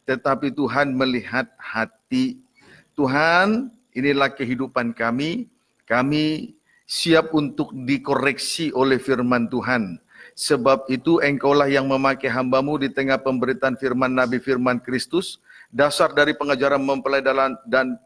tetapi Tuhan melihat hati. Tuhan, inilah kehidupan kami. Kami siap untuk dikoreksi oleh firman Tuhan. Sebab itu Engkaulah yang memakai hamba-Mu di tengah pemberitaan firman Nabi firman Kristus, dasar dari pengajaran mempelai dan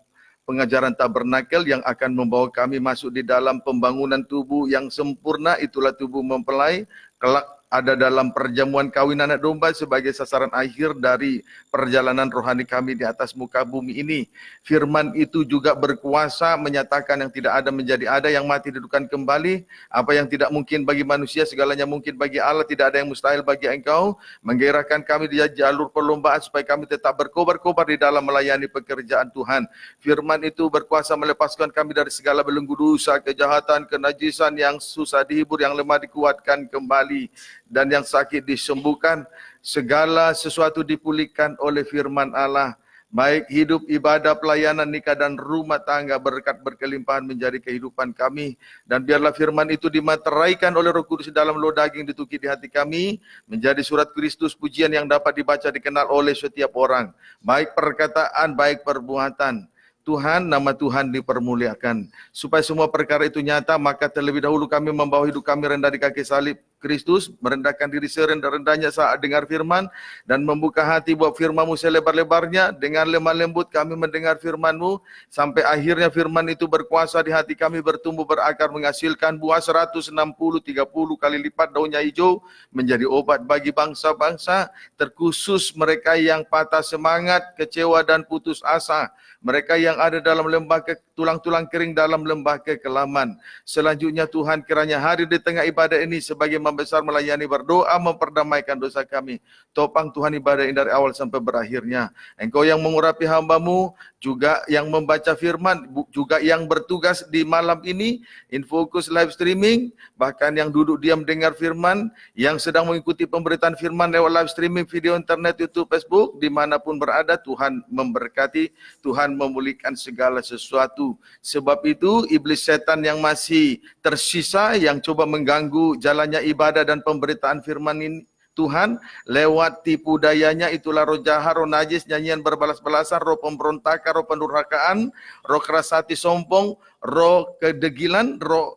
pengajaran tabernakel yang akan membawa kami masuk di dalam pembangunan tubuh yang sempurna, itulah tubuh mempelai, kelak ada dalam perjamuan kawin anak domba sebagai sasaran akhir dari perjalanan rohani kami di atas muka bumi ini. Firman itu juga berkuasa menyatakan yang tidak ada menjadi ada, yang mati dihidupkan kembali. Apa yang tidak mungkin bagi manusia, segalanya mungkin bagi Allah. Tidak ada yang mustahil bagi Engkau. Menggairahkan kami di jalur perlombaan supaya kami tetap berkobar-kobar di dalam melayani pekerjaan Tuhan. Firman itu berkuasa melepaskan kami dari segala belenggu dosa, kejahatan, kenajisan, yang susah dihibur, yang lemah dikuatkan kembali, dan yang sakit disembuhkan. Segala sesuatu dipulihkan oleh firman Allah. Baik hidup, ibadah, pelayanan, nikah dan rumah tangga, berkat berkelimpahan menjadi kehidupan kami. Dan biarlah firman itu dimateraikan oleh Roh Kudus dalam loh daging ditukik di hati kami, menjadi surat Kristus pujian yang dapat dibaca, dikenal oleh setiap orang. Baik perkataan, baik perbuatan. Tuhan, nama Tuhan dipermuliakan. Supaya semua perkara itu nyata, maka terlebih dahulu kami membawa hidup kami rendah di kaki salib Kristus, merendahkan diri serendah-rendahnya saat dengar firman, dan membuka hati buat firman-Mu selebar-lebarnya. Dengan lemah lembut kami mendengar firman-Mu, sampai akhirnya firman itu berkuasa di hati kami, bertumbuh, berakar, menghasilkan buah 160, 30 kali lipat daunnya hijau, menjadi obat bagi bangsa-bangsa, terkhusus mereka yang patah semangat, kecewa dan putus asa, mereka yang ada dalam lembah tulang-tulang kering dalam lembah kekelaman. Selanjutnya Tuhan kiranya hadir di tengah ibadah ini sebagai membesar, melayani, berdoa, memperdamaikan dosa kami. Topang Tuhan ibadah ini dari awal sampai berakhirnya. Engkau yang mengurapi hamba-Mu, juga yang membaca firman, juga yang bertugas di malam ini, Infocus live streaming, bahkan yang duduk diam dengar firman, yang sedang mengikuti pemberitaan firman lewat live streaming, video internet, YouTube, Facebook, dimanapun berada, Tuhan memberkati, Tuhan memulihkan segala sesuatu. Sebab itu iblis setan yang masih tersisa, yang coba mengganggu jalannya ibadah dan pemberitaan firman ini, Tuhan, lewat tipu dayanya, itulah roh jahat, roh najis, nyanyian berbalas-balasan, roh pemberontakan, roh pendurhakaan, roh keras hati sombong, roh kedegilan, roh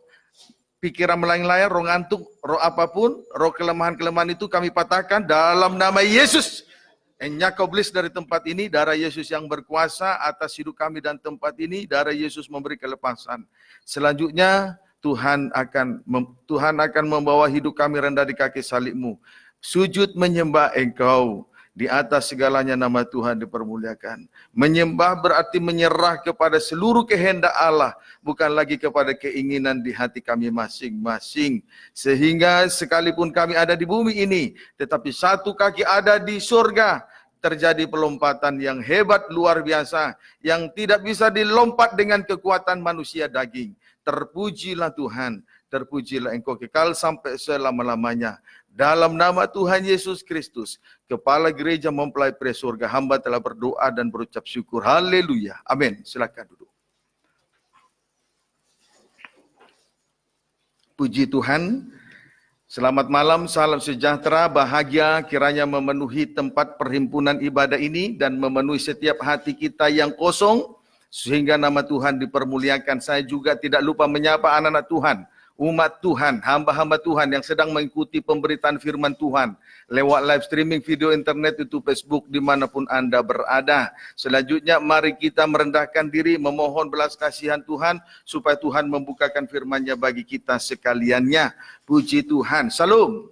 pikiran melayang-layang, roh ngantuk, roh apapun, roh kelemahan-kelemahan itu kami patahkan dalam nama Yesus. Enyakau iblis dari tempat ini, darah Yesus yang berkuasa atas hidup kami dan tempat ini, darah Yesus memberi kelepasan. Selanjutnya Tuhan akan membawa hidup kami rendah di kaki salib-Mu. Sujud menyembah Engkau, di atas segalanya nama Tuhan dipermuliakan. Menyembah berarti menyerah kepada seluruh kehendak Allah, bukan lagi kepada keinginan di hati kami masing-masing. Sehingga sekalipun kami ada di bumi ini, tetapi satu kaki ada di surga. Terjadi pelompatan yang hebat, luar biasa, yang tidak bisa dilompat dengan kekuatan manusia daging. Terpujilah Tuhan, terpujilah Engkau kekal sampai selama-lamanya. Dalam nama Tuhan Yesus Kristus, Kepala Gereja Mempelai Pria Surga, hamba telah berdoa dan berucap syukur. Haleluya. Amin. Silakan duduk. Puji Tuhan. Selamat malam, salam sejahtera, bahagia kiranya memenuhi tempat perhimpunan ibadah ini dan memenuhi setiap hati kita yang kosong, sehingga nama Tuhan dipermuliakan. Saya juga tidak lupa menyapa anak-anak Tuhan, umat Tuhan, hamba-hamba Tuhan yang sedang mengikuti pemberitaan firman Tuhan lewat live streaming video internet, YouTube, Facebook, dimanapun Anda berada. Selanjutnya mari kita merendahkan diri, memohon belas kasihan Tuhan supaya Tuhan membukakan firman-Nya bagi kita sekaliannya. Puji Tuhan. Salam.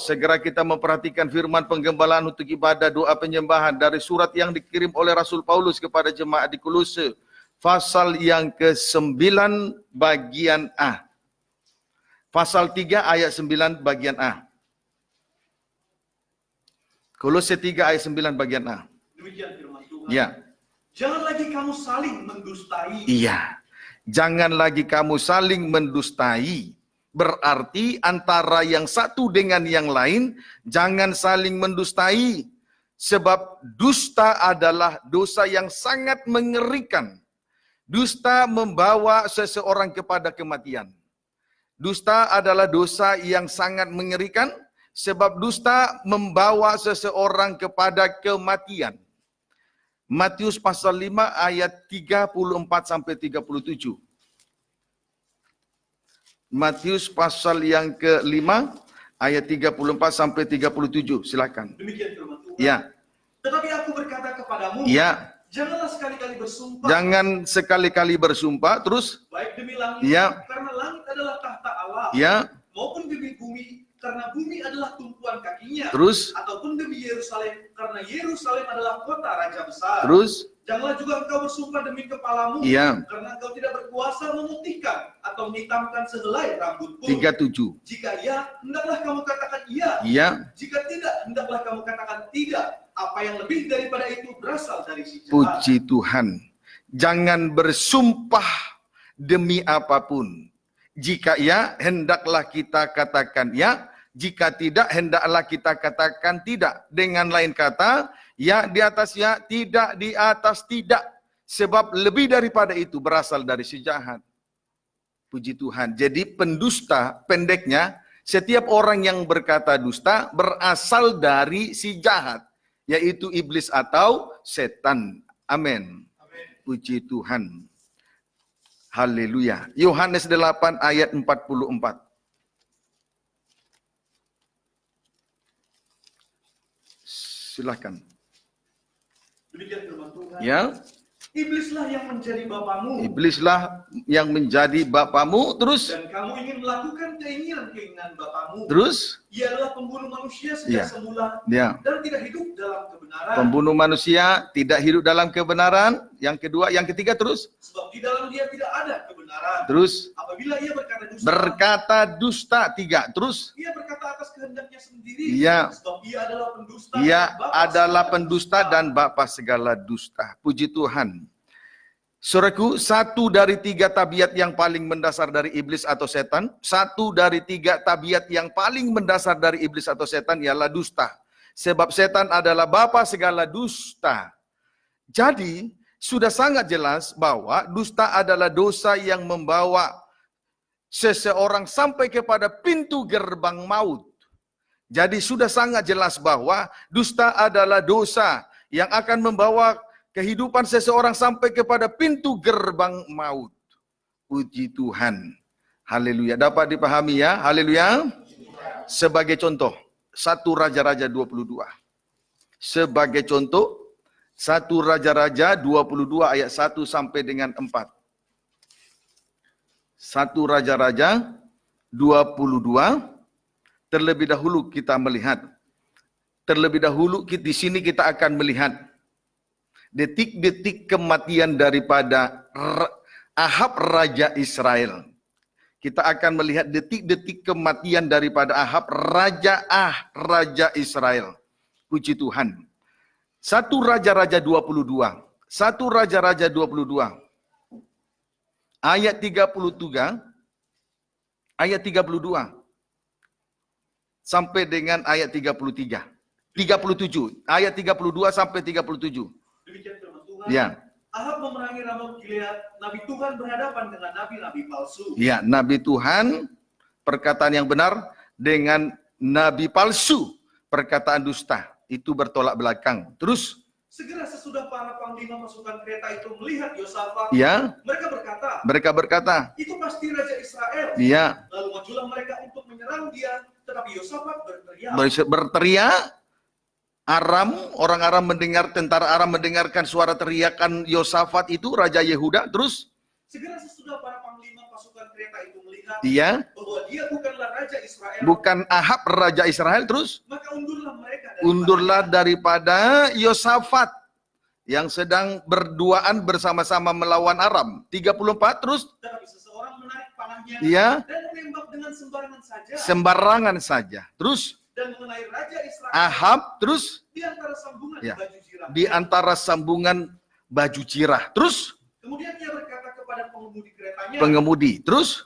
Segera kita memperhatikan firman penggembalaan untuk ibadah doa penyembahan dari surat yang dikirim oleh Rasul Paulus kepada jemaat di Kolose, pasal yang ke-9 bagian A. Pasal 3 ayat 9 bagian A. Kolose 3 ayat 9 bagian A. Demikian firman Tuhan. Ya. Jangan lagi kamu saling mendustai. Iya. Jangan lagi kamu saling mendustai. Berarti antara yang satu dengan yang lain, jangan saling mendustai. Sebab dusta adalah dosa yang sangat mengerikan. Dusta membawa seseorang kepada kematian. Dusta adalah dosa yang sangat mengerikan, sebab dusta membawa seseorang kepada kematian. Matius pasal 5 ayat 34 sampai 37. Matius pasal yang ke-5 ayat 34 sampai 37. Silakan. Demikian firman Tuhan. Ya. Tetapi aku berkata kepadamu, Ya. janganlah sekali-kali bersumpah. Jangan sekali-kali bersumpah. Terus? Baik demi langit, Ya. karena langit adalah tahta Allah. Ya. Maupun demi bumi, karena bumi adalah tumpuan kakinya. Terus? Ataupun demi Yerusalem, karena Yerusalem adalah kota raja besar. Terus? Janganlah juga engkau bersumpah demi kepalamu, Ya. karena engkau tidak berkuasa memutihkan atau menghitamkan sehelai rambut pun. 37. Jika iya, hendaklah kamu katakan iya. Ya. Jika tidak, hendaklah kamu katakan tidak. Apa yang lebih daripada itu berasal dari si jahat. Puji Tuhan. Jangan bersumpah demi apapun. Jika ya, hendaklah kita katakan ya. Jika tidak, hendaklah kita katakan tidak. Dengan lain kata, ya di atas ya, tidak di atas tidak. Sebab lebih daripada itu berasal dari si jahat. Puji Tuhan. Jadi pendusta, pendeknya, setiap orang yang berkata dusta berasal dari si jahat. Yaitu iblis atau setan. Amin. Puji Tuhan. Haleluya. Yohanes 8 ayat 44. Silakan. Demikian firman Tuhan. Ya. Iblislah yang menjadi bapamu. Iblislah yang menjadi bapamu. Terus? Dan kamu ingin melakukan keinginan-keinginan bapamu. Terus? Ia adalah pembunuh manusia Ya. sejak semula. Ya. Dan tidak hidup dalam kebenaran. Pembunuh manusia tidak hidup dalam kebenaran. Yang kedua, yang ketiga terus? Sebab di dalam dia tidak ada kebenaran. Terus? Apabila ia berkata dusta. Berkata dusta. 3. Terus? Ia berkata atas kehendaknya sendiri. Iya. Sebab ia adalah pendusta. Ia dan bapa adalah segala pendusta dusta. dan bapa segala dusta. Puji Tuhan. Saudaraku, 1 dari 3 tabiat yang paling mendasar dari iblis atau setan, 1 dari 3 tabiat yang paling mendasar dari iblis atau setan ialah dusta. Sebab setan adalah bapa segala dusta. Jadi, sudah sangat jelas bahwa dusta adalah dosa yang membawa seseorang sampai kepada pintu gerbang maut. Jadi sudah sangat jelas bahwa dusta adalah dosa yang akan membawa kehidupan seseorang sampai kepada pintu gerbang maut. Puji Tuhan. Haleluya. Dapat dipahami ya? Haleluya. Sebagai contoh, 1 Raja-Raja 22. Sebagai contoh, 1 Raja-Raja 22 ayat 1 sampai dengan 4. 1 Raja-Raja 22. Terlebih dahulu kita melihat. Terlebih dahulu di sini kita akan melihat detik-detik kematian daripada Ahab Raja Israel. Kita akan melihat detik-detik kematian daripada Ahab Raja Israel. Puji Tuhan. 1 Raja-Raja 22. 1 Raja-Raja 22. Ayat 33. Ayat 32. Sampai dengan ayat 33. 37. Ayat 32 sampai 37. Demikian firman Tuhan. Ya. Ahab memerangi Ramot Gilead. Nabi Tuhan berhadapan dengan nabi-nabi palsu. Ya, nabi Tuhan perkataan yang benar dengan nabi palsu, perkataan dusta. Itu bertolak belakang. Terus Segera sesudah para panglima pasukan kereta itu melihat Yosafat, ya, mereka berkata, berkata, itu pasti Raja Israel. ya, Lalu majulah mereka untuk menyerang dia, tetapi Yosafat berteriak. Orang Aram mendengar, tentara Aram mendengarkan suara teriakan Yosafat itu, Raja Yehuda. Terus segera sesudah para panglima pasukan kereta itu melihat iya, bahwa dia bukanlah Raja Israel, bukan Ahab Raja Israel. Terus maka undurlah daripada Yosafat yang sedang berduaan bersama-sama melawan Aram. 34 terus. Tetapi seseorang menarik panahnya iya, dan menembak dengan sembarangan saja. Sembarangan saja. Terus Dan mengenai Raja Israel, Ahab terus di antara sambungan ya, baju jirah. di antara sambungan baju jirah. Terus Kemudian dia berkata kepada pengemudi keretanya, pengemudi, terus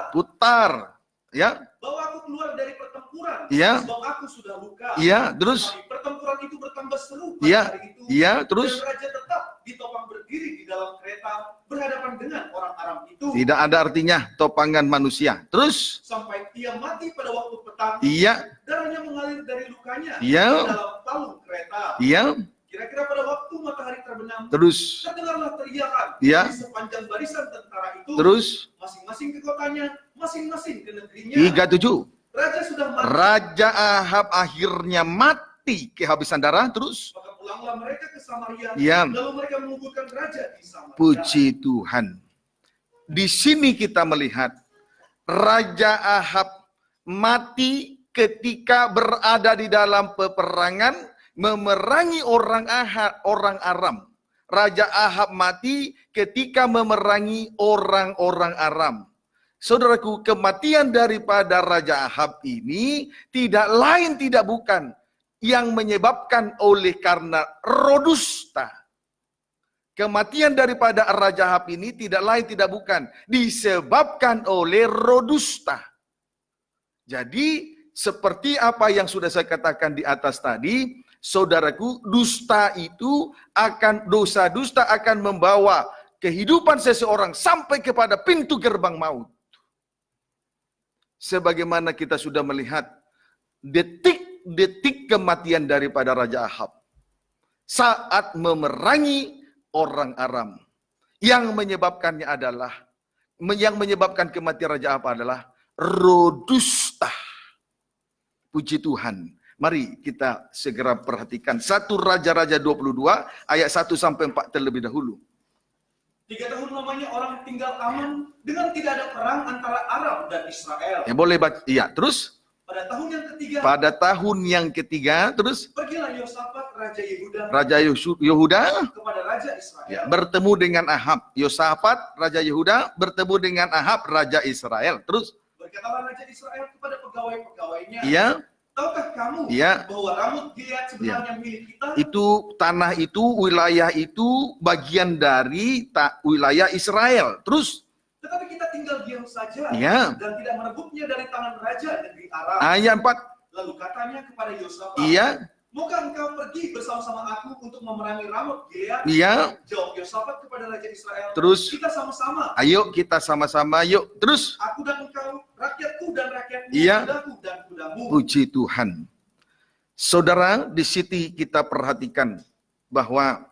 putar, ya, bawa aku keluar dari pertempuran, iya, sebab aku sudah luka. Iya, terus Tetapi pertempuran itu bertambah seru pada iya, hari itu. iya, terus Dan raja tetap ditopang berdiri di dalam kereta berhadapan dengan orang Aram itu. tidak ada artinya topangan manusia. Terus Sampai ia mati pada waktu petang. iya, Darahnya mengalir dari lukanya iya, ke dalam palung kereta. iya, Kira-kira pada waktu matahari matahari terbenam, Terus, terdengarlah teriakan ya. di sepanjang barisan tentara itu, Terus, masing-masing ke kotanya, masing-masing ke negerinya. 37. Raja sudah mati, Raja Ahab akhirnya mati kehabisan darah. Terus, maka pulanglah mereka ke Samaria, ya. lalu mereka menguburkan raja di Samaria. Puji Tuhan. Di sini kita melihat Raja Ahab mati ketika berada di dalam peperangan memerangi orang Aram. Raja Ahab mati ketika memerangi orang-orang Aram. Saudaraku, kematian daripada Raja Ahab ini tidak lain tidak bukan yang menyebabkan oleh karena roh dusta. Kematian daripada Raja Ahab ini tidak lain tidak bukan disebabkan oleh roh dusta. Jadi seperti apa yang sudah saya katakan di atas tadi, saudaraku, dusta itu dosa dusta akan membawa kehidupan seseorang sampai kepada pintu gerbang maut. Sebagaimana kita sudah melihat detik-detik kematian daripada Raja Ahab saat memerangi orang Aram. Yang menyebabkan kematian Raja Ahab adalah roh dusta. Puji Tuhan. Mari kita segera perhatikan 1 Raja-Raja 22 ayat 1 sampai 4 terlebih dahulu. 3 tahun lamanya orang tinggal aman dengan tidak ada perang antara Aram dan Israel. Ya boleh baca. Iya, terus Pada tahun yang ketiga, terus pergilah Yosafat Raja Yehuda Raja Yehuda kepada Raja Israel. ya, bertemu dengan Ahab. Yosafat Raja Yehuda bertemu dengan Ahab Raja Israel. Terus Berkatalah Raja Israel kepada pegawai-pegawainya, iya, tahukah kamu iya, bahwa Ramut Gilead sebenarnya milik kita? itu tanah itu, wilayah itu bagian dari wilayah Israel. Terus Tetapi kita tinggal diam saja iya, dan tidak merebutnya dari tangan Raja negeri Aram. ayat 4. Lalu katanya kepada Yosafat, Iya, maukah engkau pergi bersama-sama aku untuk memerangi Ramut Gilead? iya. Jawab Yosafat kepada Raja Israel, Terus kita sama-sama. ayo kita sama-sama yuk. Terus Aku dan engkau, rakyatku dan rakyatmu, iya, kudaku dan kudamu. puji Tuhan. Saudara, di sini kita perhatikan bahwa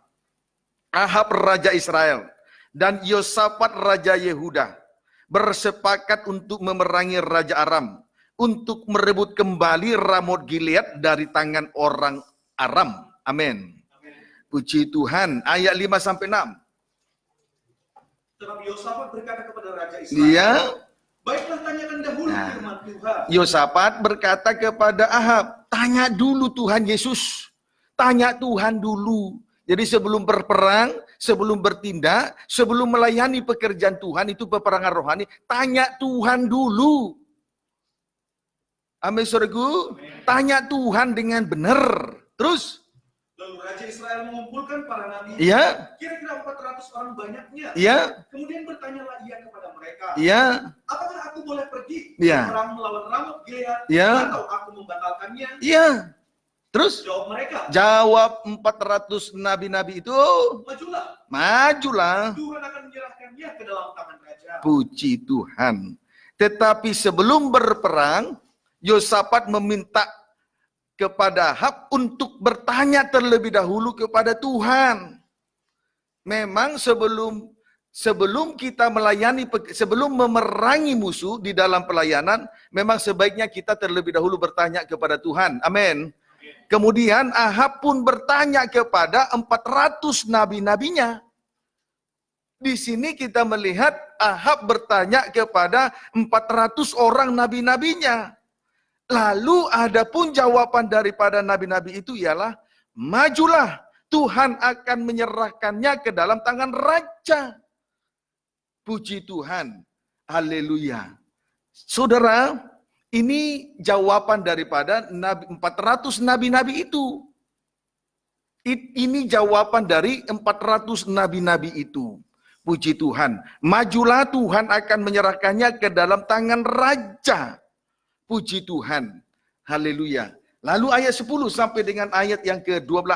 Ahab Raja Israel dan Yosafat Raja Yehuda bersepakat untuk memerangi Raja Aram, untuk merebut kembali Ramot Gilead dari tangan orang Aram. Amin. Amin. Puji Tuhan. Ayat 5 sampai 6. Tetapi Yosafat berkata kepada Raja Israel, Dia, baiklah tanyakan dahulu Nah. firman Tuhan. Yosafat berkata kepada Ahab, tanya dulu Tuhan Yesus. Tanya Tuhan dulu. Jadi sebelum berperang, sebelum bertindak, sebelum melayani pekerjaan Tuhan, itu peperangan rohani, tanya Tuhan dulu. Amin, saudaraku. Tanya Tuhan dengan benar. Terus, Lalu Raja Israel mengumpulkan para nabi, iya, kira-kira 400 orang banyaknya. iya, Kemudian bertanyalah ia kepada mereka, iya, apakah aku boleh pergi Iya. berperang melawan Ramot Gilead, Iya. atau aku membatalkannya? iya. Terus, Jawab mereka, jawab 400 nabi-nabi itu, majulah, majulah. Tuhan akan menyerahkannya ke dalam tangan raja. Puji Tuhan. Tetapi sebelum berperang, Yosafat meminta kepada Ahab untuk bertanya terlebih dahulu kepada Tuhan. Memang sebelum kita melayani, sebelum memerangi musuh di dalam pelayanan, memang sebaiknya kita terlebih dahulu bertanya kepada Tuhan. Amin. Kemudian Ahab pun bertanya kepada 400 nabi-nabinya. Di sini kita melihat Ahab bertanya kepada 400 orang nabi-nabinya. Lalu ada pun jawaban daripada nabi-nabi itu ialah, majulah, Tuhan akan menyerahkannya ke dalam tangan raja. Puji Tuhan. Haleluya. Saudara, ini jawaban daripada 400 nabi-nabi itu. Ini jawaban dari 400 nabi-nabi itu. Puji Tuhan. Majulah, Tuhan akan menyerahkannya ke dalam tangan raja. Puji Tuhan. Haleluya. Lalu ayat 10 sampai dengan ayat yang ke-12.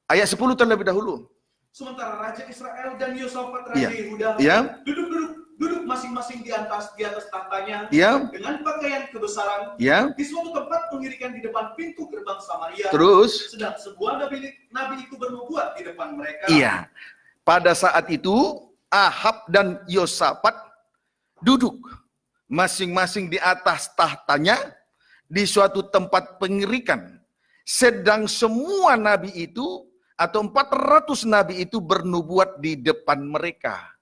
Ayat 10 terlebih dahulu. Sementara Raja Israel dan Yosafat Raja Iya. Yehuda Iya. duduk-duduk duduk masing-masing di atas tahtanya Ya, dengan pakaian kebesaran ya. di suatu tempat pengirikan di depan pintu gerbang Samaria. Terus, Sedang sebuah nabi itu bernubuat di depan mereka. iya. Pada saat itu Ahab dan Yosafat duduk masing-masing di atas tahtanya di suatu tempat pengirikan. Sedang semua nabi itu atau 400 nabi itu bernubuat di depan mereka.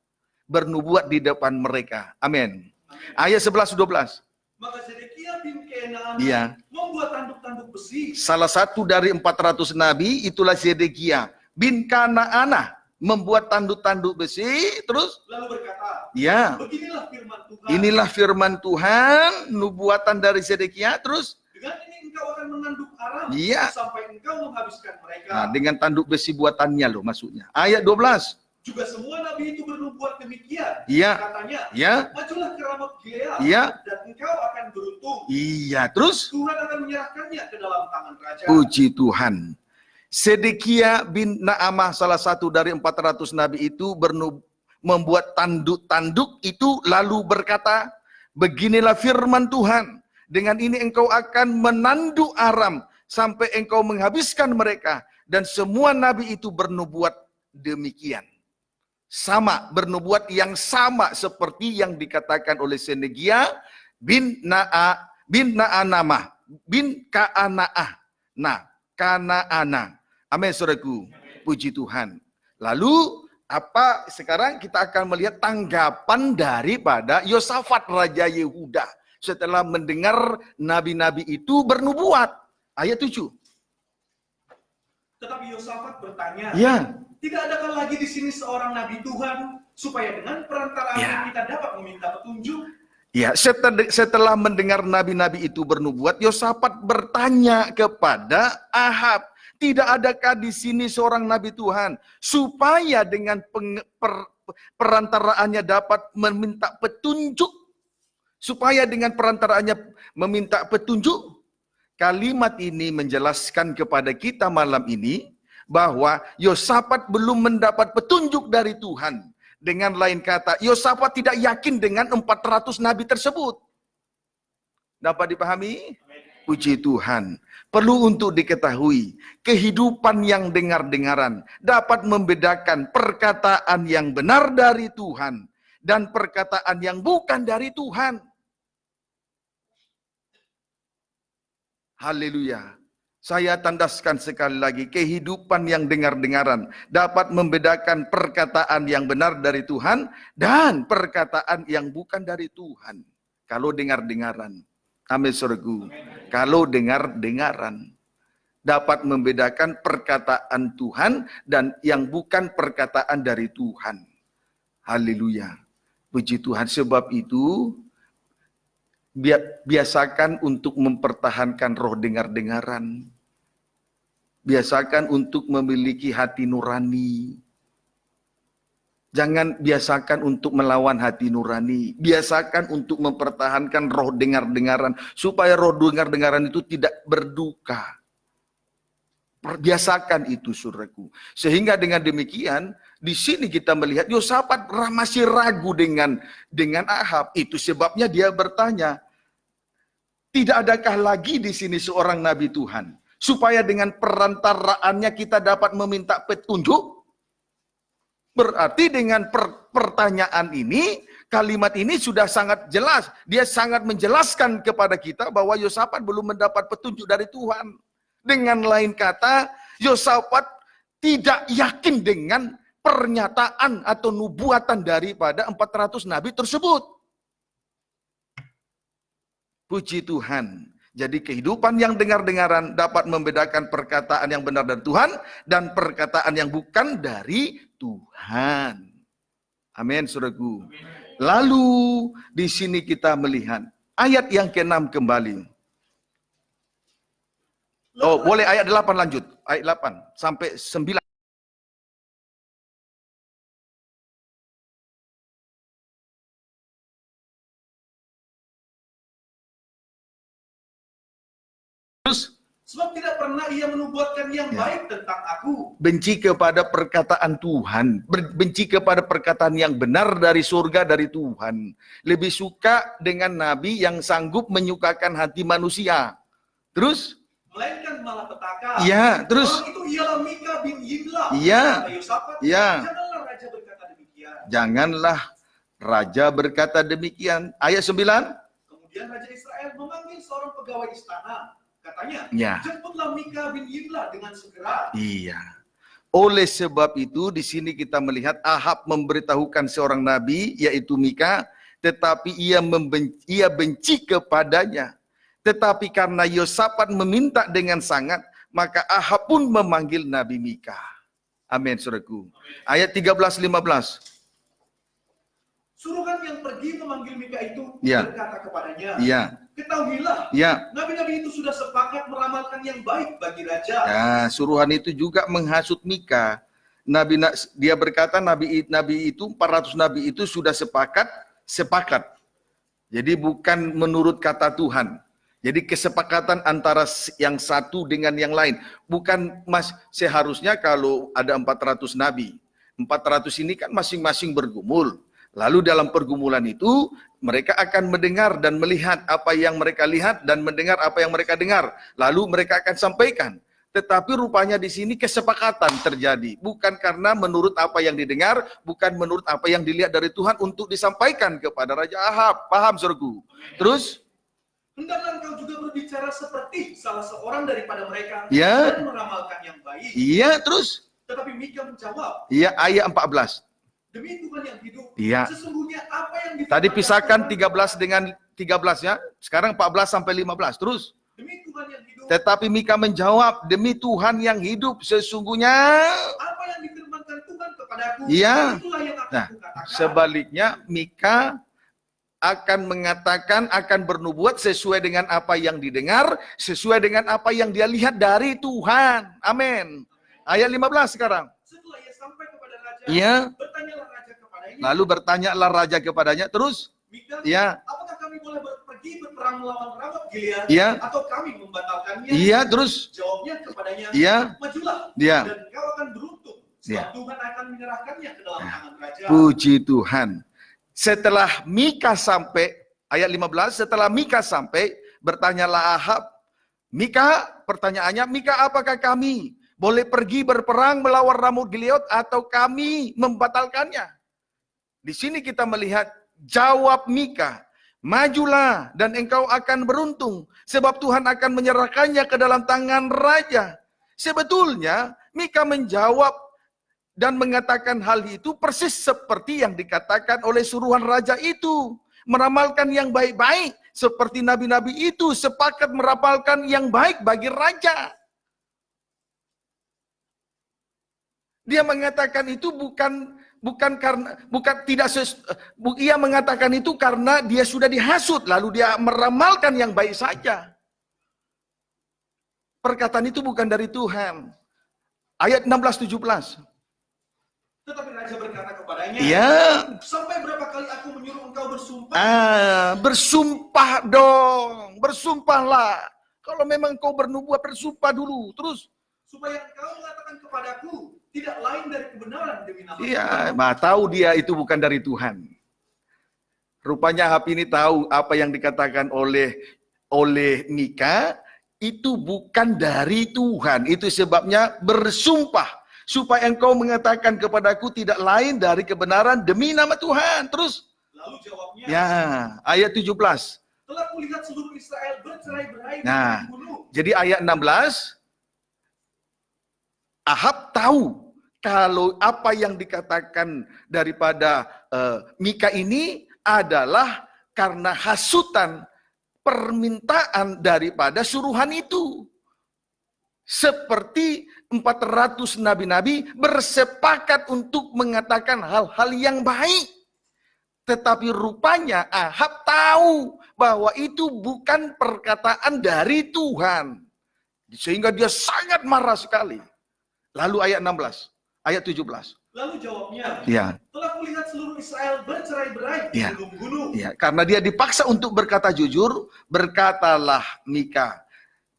Bernubuat di depan mereka. Amin. Ayat 11-12. Maka Zedekia bin Kenaana Iya. membuat tanduk-tanduk besi. Salah satu dari 400 nabi itulah Zedekia bin Kanaana membuat tanduk-tanduk besi. Terus, Lalu berkata, ya, beginilah firman Tuhan. inilah firman Tuhan, nubuatan dari Zedekia. Terus, Dengan ini engkau akan menanduk Aram iya. sampai engkau menghabiskan mereka. Nah, dengan tanduk besi buatannya loh maksudnya. Ayat 12. Juga semua nabi itu bernubuat demikian. Iya. Katanya, Ya. majulah ke Ramot Gilead Iya. dan engkau akan beruntung. Iya, terus Tuhan akan menyerahkannya ke dalam tangan raja. puji Tuhan. Zedekia bin Naamah salah satu dari 400 nabi itu membuat tanduk-tanduk itu lalu berkata, beginilah firman Tuhan, dengan ini engkau akan menanduk Aram sampai engkau menghabiskan mereka. Dan semua nabi itu bernubuat demikian. Sama, bernubuat yang sama seperti yang dikatakan oleh Zedekia bin Naanamah bin Kaanaah. Nah, Kanaana. Amin, saudaraku. Puji Tuhan. Lalu apa sekarang kita akan melihat tanggapan daripada Yosafat Raja Yehuda setelah mendengar nabi-nabi itu bernubuat. Ayat 7. Tetapi Yosafat bertanya, Ya. tidak adakah lagi di sini seorang nabi Tuhan supaya dengan perantaraannya kita dapat meminta petunjuk? Ya, setelah mendengar nabi-nabi itu bernubuat, Yosafat bertanya kepada Ahab, tidak adakah di sini seorang nabi Tuhan supaya dengan perantaraannya dapat meminta petunjuk? Supaya dengan perantaraannya meminta petunjuk? Kalimat ini menjelaskan kepada kita malam ini bahwa Yosafat belum mendapat petunjuk dari Tuhan. Dengan lain kata, Yosafat tidak yakin dengan 400 nabi tersebut. Dapat dipahami? Puji Tuhan. Perlu untuk diketahui, kehidupan yang dengar-dengaran dapat membedakan perkataan yang benar dari Tuhan dan perkataan yang bukan dari Tuhan. Haleluya. Saya tandaskan sekali lagi, kehidupan yang dengar-dengaran dapat membedakan perkataan yang benar dari Tuhan dan perkataan yang bukan dari Tuhan. Kalau dengar-dengaran. Amin, saudaraku. Kalau dengar-dengaran dapat membedakan perkataan Tuhan dan yang bukan perkataan dari Tuhan. Haleluya. Puji Tuhan. Sebab itu biasakan untuk mempertahankan roh dengar-dengaran. Biasakan untuk memiliki hati nurani. Jangan biasakan untuk melawan hati nurani. Biasakan untuk mempertahankan roh dengar-dengaran. Supaya roh dengar-dengaran itu tidak berduka. Biasakan itu, saudaraku. Sehingga dengan demikian, di sini kita melihat Yosafat masih ragu dengan Ahab. Itu sebabnya dia bertanya, tidak adakah lagi di sini seorang nabi Tuhan? Supaya dengan perantaraannya kita dapat meminta petunjuk. Berarti dengan pertanyaan ini, kalimat ini sudah sangat jelas. Dia sangat menjelaskan kepada kita bahwa Yosafat belum mendapat petunjuk dari Tuhan. Dengan lain kata, Yosafat tidak yakin dengan pernyataan atau nubuatan daripada 400 nabi tersebut. Puji Tuhan. Jadi kehidupan yang dengar-dengaran dapat membedakan perkataan yang benar dari Tuhan dan perkataan yang bukan dari Tuhan. Amin, saudaraku. Lalu di sini kita melihat ayat yang ke-6 kembali. Oh, boleh ayat 8 lanjut. Ayat 8 sampai 9. Terus Sebab tidak pernah ia menubuatkan yang Ya. baik tentang aku. Benci kepada perkataan Tuhan, benci kepada perkataan yang benar dari surga dari Tuhan. Lebih suka dengan nabi yang sanggup menyukakan hati manusia. Terus? Melainkan malah petaka. Ya, terus? Orang itu ialah Mika bin Yimla. Ya. Kata Yosafat, Ya. janganlah raja berkata demikian. Janganlah raja berkata demikian. Ayat 9. Kemudian Raja Israel memanggil seorang pegawai istana. Katanya, Ya. jemputlah Mika bin Yimla dengan segera. Iya. Oleh sebab itu di sini kita melihat Ahab memberitahukan seorang nabi yaitu Mika, tetapi ia benci kepadanya. Tetapi karena Yosafat meminta dengan sangat, maka Ahab pun memanggil Nabi Mika. Amin, saudaraku. Ayat 13-15. Suruhan yang pergi memanggil Mika itu Ya. berkata kepadanya, Iya. ketahuilah, Ya. nabi-nabi itu sudah sepakat meramalkan yang baik bagi raja. Nah, suruhan itu juga menghasut Mika. Dia berkata nabi itu 400 nabi itu sudah sepakat. Jadi bukan menurut kata Tuhan. Jadi kesepakatan antara yang satu dengan yang lain. Bukan seharusnya kalau ada 400 nabi. 400 ini kan masing-masing bergumul. Lalu dalam pergumulan itu mereka akan mendengar dan melihat apa yang mereka lihat dan mendengar apa yang mereka dengar. Lalu mereka akan sampaikan. Tetapi rupanya di sini kesepakatan terjadi. Bukan karena menurut apa yang didengar, bukan menurut apa yang dilihat dari Tuhan untuk disampaikan kepada Raja Ahab. Paham, saudaraku? Terus? Hendaklah engkau juga berbicara seperti salah seorang daripada mereka Ya. dan meramalkan yang baik. Iya, terus? Tetapi Mika menjawab, Iya, ayat 14. demi Tuhan yang hidup, Iya. sesungguhnya apa yang Tadi difirmankan pisahkan Tuhan, 13 dengan 13 ya. Sekarang 14 sampai 15. Terus? demi Tuhan yang hidup, Tetapi Mika menjawab, demi Tuhan yang hidup, sesungguhnya. apa yang difirmankan Tuhan kepadaku, Iya. itulah yang akan Nah, kukatakan. sebaliknya Mika akan mengatakan, akan bernubuat sesuai dengan apa yang didengar, sesuai dengan apa yang dia lihat dari Tuhan. Amin. Ayat 15 sekarang. Setelah ia sampai kepada raja, Iya. bertanyalah raja kepadanya, Lalu bertanyalah raja kepadanya. Terus? Mika, Iya. apakah kami boleh pergi berperang melawan Ramot Gilead, Iya. atau kami membatalkannya? Iya, terus? Jawabnya kepadanya, Iya. majulah, Iya. dan kau akan beruntung, sebab Iya. Tuhan akan menyerahkannya ke dalam tangan raja. Puji Tuhan. Setelah Mika sampai, ayat 15, setelah Mika sampai, bertanyalah Ahab. Mika, pertanyaannya, Mika, apakah kami boleh pergi berperang melawan Ramot Gilead atau kami membatalkannya? Di sini kita melihat jawab Mika, majulah dan engkau akan beruntung, sebab Tuhan akan menyerahkannya ke dalam tangan raja. Sebetulnya Mika menjawab dan mengatakan hal itu persis seperti yang dikatakan oleh suruhan raja itu. Meramalkan yang baik-baik. Seperti nabi-nabi itu sepakat meramalkan yang baik bagi raja. Dia mengatakan itu ia mengatakan itu karena dia sudah dihasut. Lalu dia meramalkan yang baik saja. Perkataan itu bukan dari Tuhan. Ayat 16-17. Tetapi raja berkata kepadanya, Iya. sampai berapa kali aku menyuruh engkau bersumpah? Bersumpah dong. Bersumpahlah. Kalau memang kau bernubuat, bersumpah dulu. Terus? Supaya engkau mengatakan kepadaku, tidak lain dari kebenaran demi nama Iya, Tuhan. tahu dia itu bukan dari Tuhan. Rupanya Ahab ini tahu apa yang dikatakan oleh Mika itu bukan dari Tuhan. Itu sebabnya bersumpah. Supaya engkau mengatakan kepadaku tidak lain dari kebenaran demi nama Tuhan. Terus? Lalu jawabnya, Ya, ayat 17. telah kulihat seluruh Israel bercerai-berai Nah, di gunung. jadi ayat 16, Ahab tahu kalau apa yang dikatakan daripada Mika ini adalah karena hasutan permintaan daripada suruhan itu. Seperti 400 nabi-nabi bersepakat untuk mengatakan hal-hal yang baik. Tetapi rupanya Ahab tahu bahwa itu bukan perkataan dari Tuhan. Sehingga dia sangat marah sekali. Lalu ayat 16, ayat 17. Lalu jawabnya, Ya, telah kulihat seluruh Israel bercerai-berai di Ya. gunung-gunung. ya, karena dia dipaksa untuk berkata jujur, berkatalah Mika,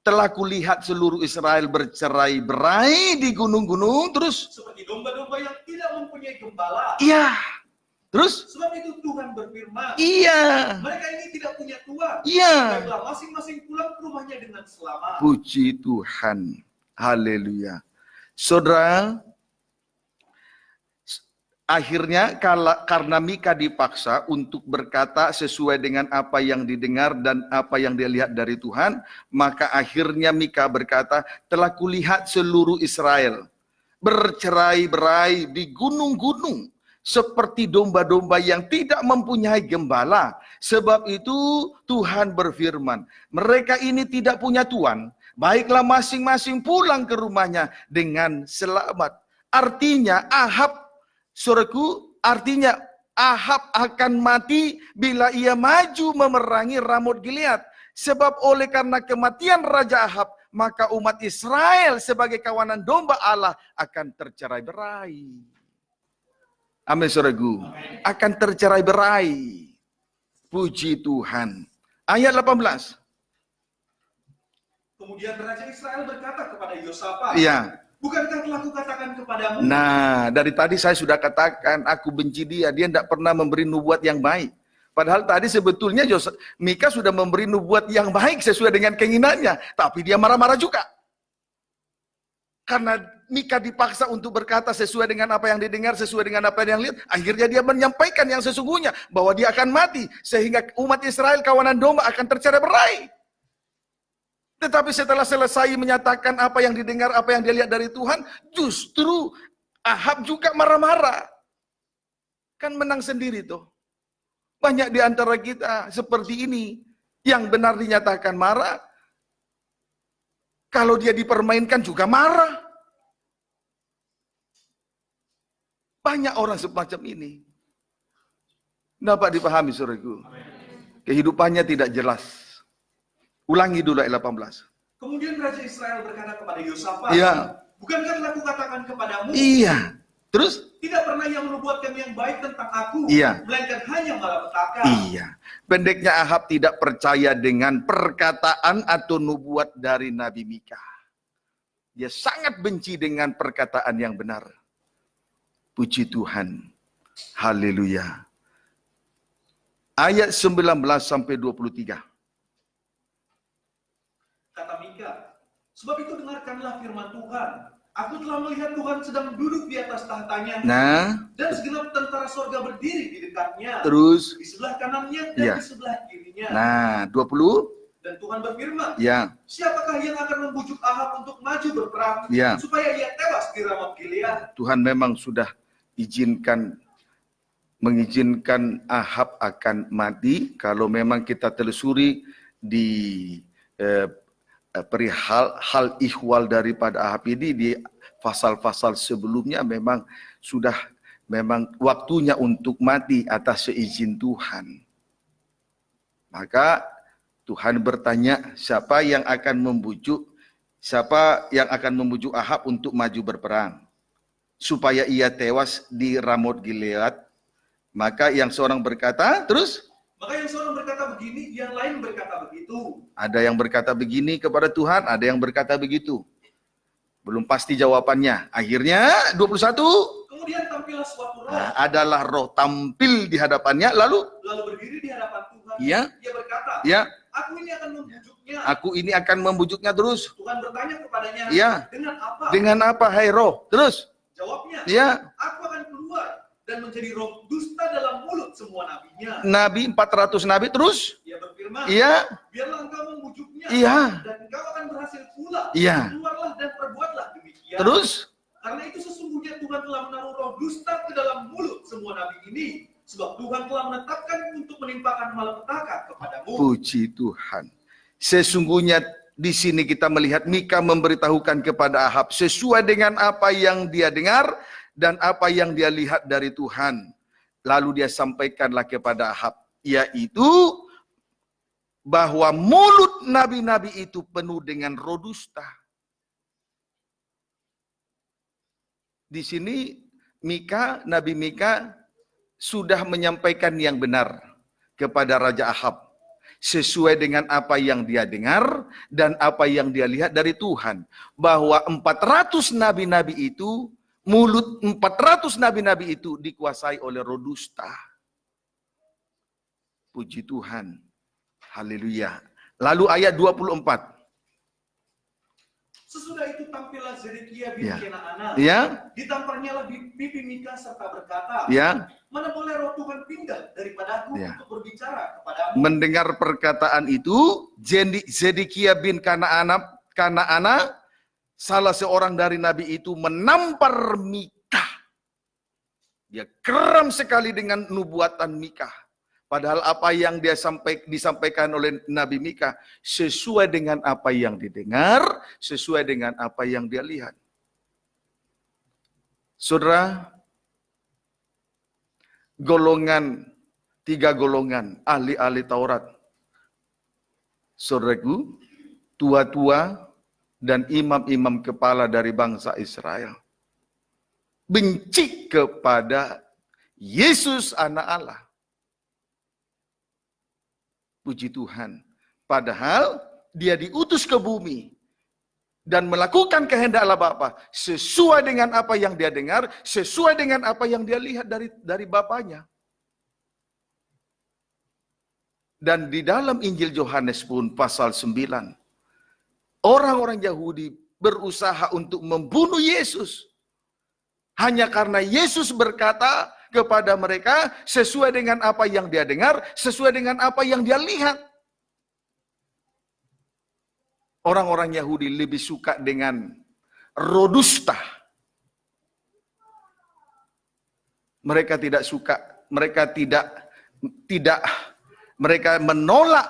telah kulihat seluruh Israel bercerai-berai di gunung-gunung, terus seperti domba-domba yang tidak mempunyai gembala. iya, terus Sebab itu Tuhan berfirman, iya, mereka ini tidak punya tuan. iya. Baiklah masing-masing pulang ke rumahnya dengan selamat. Puji Tuhan. Haleluya. Saudara, akhirnya karena Mika dipaksa untuk berkata sesuai dengan apa yang didengar dan apa yang dia lihat dari Tuhan, maka akhirnya Mika berkata, telah kulihat seluruh Israel bercerai-berai di gunung-gunung seperti domba-domba yang tidak mempunyai gembala. Sebab itu Tuhan berfirman, mereka ini tidak punya tuan, baiklah masing-masing pulang ke rumahnya dengan selamat. Artinya Ahab akan mati bila ia maju memerangi Ramot Gilead. Sebab oleh karena kematian Raja Ahab, maka umat Israel sebagai kawanan domba Allah akan tercerai-berai. Amin, saudaraku. Akan tercerai-berai. Puji Tuhan. Ayat 18. Kemudian Raja Israel berkata kepada Yosafat, Iya. bukankah telah kukatakan kepadamu? Nah, dari tadi saya sudah katakan, aku benci dia. Dia tidak pernah memberi nubuat yang baik. Padahal tadi sebetulnya Mika sudah memberi nubuat yang baik sesuai dengan keinginannya. Tapi dia marah-marah juga. Karena Mika dipaksa untuk berkata sesuai dengan apa yang didengar, sesuai dengan apa yang lihat. Akhirnya dia menyampaikan yang sesungguhnya. Bahwa dia akan mati. Sehingga umat Israel kawanan domba akan tercerai-berai. Tetapi setelah selesai menyatakan apa yang didengar, apa yang dia lihat dari Tuhan, justru Ahab juga marah-marah. Kan menang sendiri tuh. Banyak di antara kita seperti ini. Yang benar dinyatakan marah. Kalau dia dipermainkan juga marah. Banyak orang semacam ini. Dapat dipahami, saudaraku. Kehidupannya tidak jelas. Ulangi dulu ayat 18. Kemudian Raja Israel berkata kepada Yosafat, Iya. bukankah telah kukatakan kepadamu? Iya. Terus? Tidak pernah ia menubuatkan yang baik tentang aku, Iya. melainkan hanya malapetaka. Iya. Pendeknya Ahab tidak percaya dengan perkataan atau nubuat dari Nabi Mika. Dia sangat benci dengan perkataan yang benar. Puji Tuhan. Haleluya. Ayat 19 sampai 23. Kata Mika, sebab itu dengarkanlah firman Tuhan. Aku telah melihat Tuhan sedang duduk di atas tahtanya. Nah, Dan segenap tentara sorga berdiri di dekatnya. terus. Di sebelah kanannya dan Iya. di sebelah kirinya. Nah, 20. Dan Tuhan berfirman, Ya, siapakah yang akan membujuk Ahab untuk maju berperang, Ya. supaya ia tewas di Ramot Gilead? Tuhan memang sudah mengizinkan Ahab akan mati. Kalau memang kita telusuri di perihal hal ihwal daripada Ahab ini di pasal-pasal sebelumnya memang sudah waktunya untuk mati atas seizin Tuhan. Maka Tuhan bertanya, siapa yang akan membujuk Ahab untuk maju berperang supaya ia tewas di Ramot Gilead? Maka yang seorang berkata, terus? Maka yang seorang berkata begini, yang lain berkata begitu. Ada yang berkata begini kepada Tuhan, ada yang berkata begitu. Belum pasti jawabannya. Akhirnya 21. Kemudian tampillah suatu roh. Adalah roh tampil di hadapannya, lalu Berdiri di hadapan Tuhan. Iya. Dia berkata, Ya, aku ini akan membujuknya. aku ini akan membujuknya terus. Tuhan bertanya kepadanya, Iya. dengan apa? Dengan apa, hai roh? Terus? Jawabnya, Ya, aku akan keluar dan menjadi roh dusta dalam mulut semua nabinya. nabi 400 nabi terus? Dia berfirman, Iya. biarlah engkau membujuknya, Iya. dan engkau akan berhasil pula. Iya. Keluarlah dan perbuatlah demikian. Terus? Karena itu sesungguhnya Tuhan telah menaruh roh dusta ke dalam mulut semua nabi ini. Sebab Tuhan telah menetapkan untuk menimpakan malapetaka kepadamu. Puji Tuhan. Sesungguhnya di sini kita melihat Mika memberitahukan kepada Ahab sesuai dengan apa yang dia dengar dan apa yang dia lihat dari Tuhan. Lalu dia sampaikanlah kepada Ahab, yaitu bahwa mulut nabi-nabi itu penuh dengan roh dusta. Di sini Nabi Mika sudah menyampaikan yang benar kepada Raja Ahab. sesuai dengan apa yang dia dengar dan apa yang dia lihat dari Tuhan. Bahwa 400 nabi-nabi itu, mulut 400 nabi-nabi itu dikuasai oleh roh dusta. Puji Tuhan. Haleluya. Lalu ayat 24. Sesudah itu tampillah Zedekia bin Ya. Kenaana. Ya. Ditamparnyalah pipi Mika serta berkata, Ya. mana boleh roh Tuhan pindah daripadaku Ya. untuk berbicara kepadamu. Mendengar perkataan itu, Zedekia bin Kenaana, salah seorang dari nabi itu menampar Mika. Dia geram sekali dengan nubuatan Mika. Padahal apa yang disampaikan oleh Nabi Mika sesuai dengan apa yang didengar, sesuai dengan apa yang dia lihat. Saudara, tiga golongan ahli-ahli Taurat. Saudaraku, tua-tua dan imam-imam kepala dari bangsa Israel benci kepada Yesus anak Allah. Puji Tuhan. Padahal dia diutus ke bumi dan melakukan kehendak Allah Bapa sesuai dengan apa yang dia dengar, sesuai dengan apa yang dia lihat dari Bapanya. Dan di dalam Injil Yohanes pun pasal 9, orang-orang Yahudi berusaha untuk membunuh Yesus. Hanya karena Yesus berkata kepada mereka sesuai dengan apa yang dia dengar, sesuai dengan apa yang dia lihat. Orang-orang Yahudi lebih suka dengan roh dusta. Mereka tidak suka, mereka menolak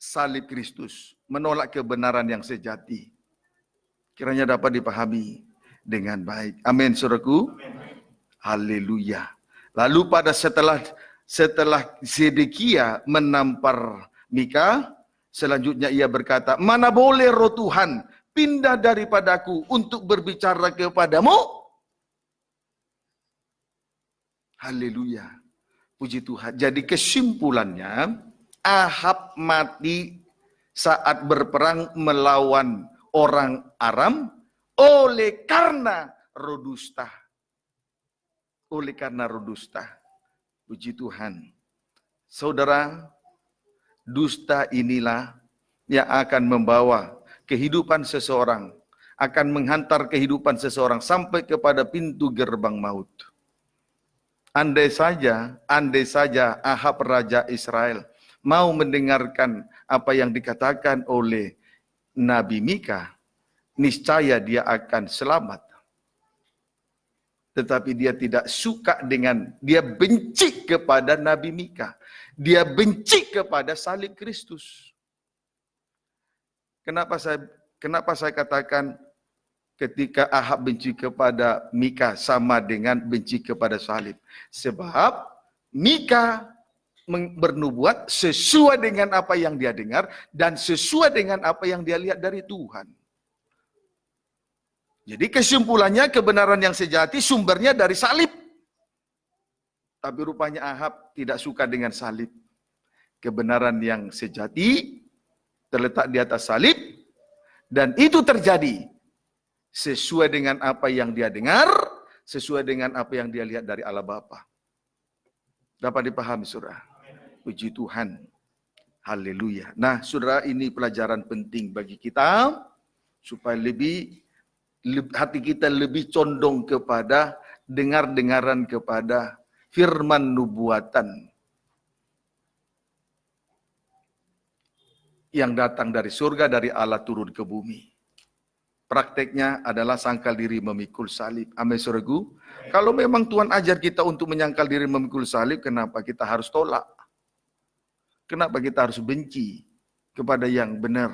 salib Kristus, menolak kebenaran yang sejati. Kiranya dapat dipahami dengan baik. Amin, saudaraku. Haleluya. Lalu setelah Zedekia menampar Mika, selanjutnya ia berkata, mana boleh roh Tuhan pindah daripadaku untuk berbicara kepadamu? Haleluya. Puji Tuhan. Jadi kesimpulannya, Ahab mati saat berperang melawan orang Aram oleh karena roh dusta. Oleh karena roh dusta. Puji Tuhan. Saudara, dusta inilah yang akan membawa kehidupan seseorang, akan menghantar kehidupan seseorang sampai kepada pintu gerbang maut. Andai saja Ahab Raja Israel mau mendengarkan apa yang dikatakan oleh Nabi Mika, niscaya dia akan selamat. Tetapi dia tidak suka dia benci kepada Nabi Mika. Dia benci kepada salib Kristus. Kenapa saya katakan ketika Ahab benci kepada Mika sama dengan benci kepada salib? Sebab Mika bernubuat sesuai dengan apa yang dia dengar dan sesuai dengan apa yang dia lihat dari Tuhan. Jadi kesimpulannya kebenaran yang sejati sumbernya dari salib. Tapi rupanya Ahab tidak suka dengan salib. Kebenaran yang sejati terletak di atas salib. Dan itu terjadi sesuai dengan apa yang dia dengar, sesuai dengan apa yang dia lihat dari Allah Bapa. Dapat dipahami, saudara? Puji Tuhan. Haleluya. Nah, saudara, ini pelajaran penting bagi kita supaya hati kita lebih condong kepada dengar-dengaran kepada firman nubuatan yang datang dari surga, dari Allah turun ke bumi. Prakteknya adalah sangkal diri memikul salib. Amin, saudaraku. Kalau memang Tuhan ajar kita untuk menyangkal diri memikul salib, kenapa kita harus tolak? Kenapa kita harus benci kepada yang benar?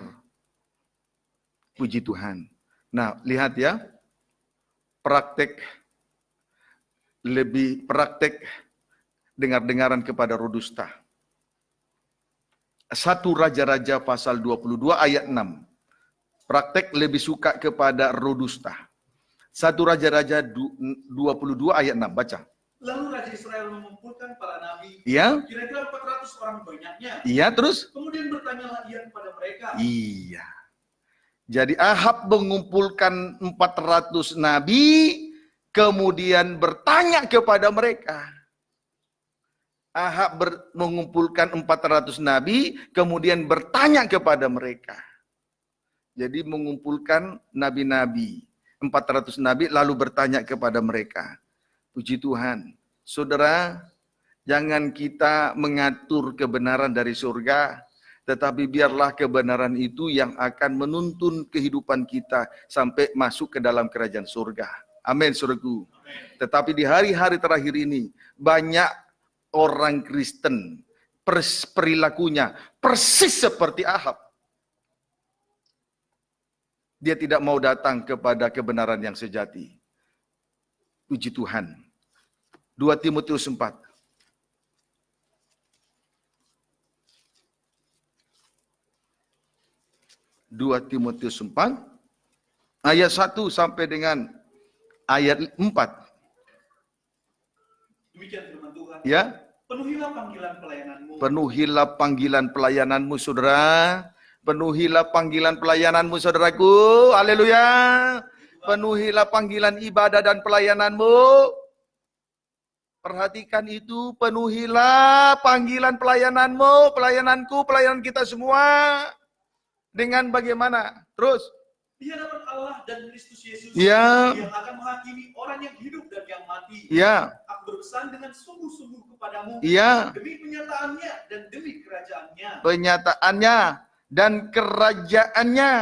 Puji Tuhan. Nah, lihat ya, praktek dengar-dengaran kepada roh dusta. 1 Raja-Raja pasal 22 ayat 6. Praktek lebih suka kepada roh dusta. 1 Raja-Raja 22 ayat 6, baca. Lalu Raja Israel mengumpulkan para nabi, Ya, kira-kira 400 orang banyaknya. iya terus? Kemudian bertanyalah ia kepada mereka. Iya. Jadi Ahab mengumpulkan 400 nabi, kemudian bertanya kepada mereka. Ahab mengumpulkan 400 nabi, kemudian bertanya kepada mereka. Jadi mengumpulkan nabi-nabi, 400 nabi, lalu bertanya kepada mereka. Puji Tuhan. Saudara, jangan kita mengatur kebenaran dari surga, tetapi biarlah kebenaran itu yang akan menuntun kehidupan kita sampai masuk ke dalam kerajaan surga. Amin, saudaraku. Tetapi di hari-hari terakhir ini, banyak orang Kristen perilakunya persis seperti Ahab. Dia tidak mau datang kepada kebenaran yang sejati. Puji Tuhan. 2 Timotius 4. 2 Timotius 4 ayat 1 sampai dengan ayat 4. Demikian firman Tuhan. Ya. Penuhilah panggilan pelayananmu. Penuhilah panggilan pelayananmu, saudara. Penuhilah panggilan pelayananmu, saudaraku. Haleluya. Penuhilah panggilan ibadah dan pelayananmu. Perhatikan itu, penuhilah panggilan pelayananmu, pelayananku, pelayanan kita semua. Dengan bagaimana? Terus. Di hadapan Allah dan Kristus Yesus, Ya. yang akan menghakimi orang yang hidup dan yang mati. Ya. Aku berpesan dengan sungguh-sungguh kepadamu, Ya. demi penyataannya dan demi kerajaannya. Penyataannya dan kerajaannya.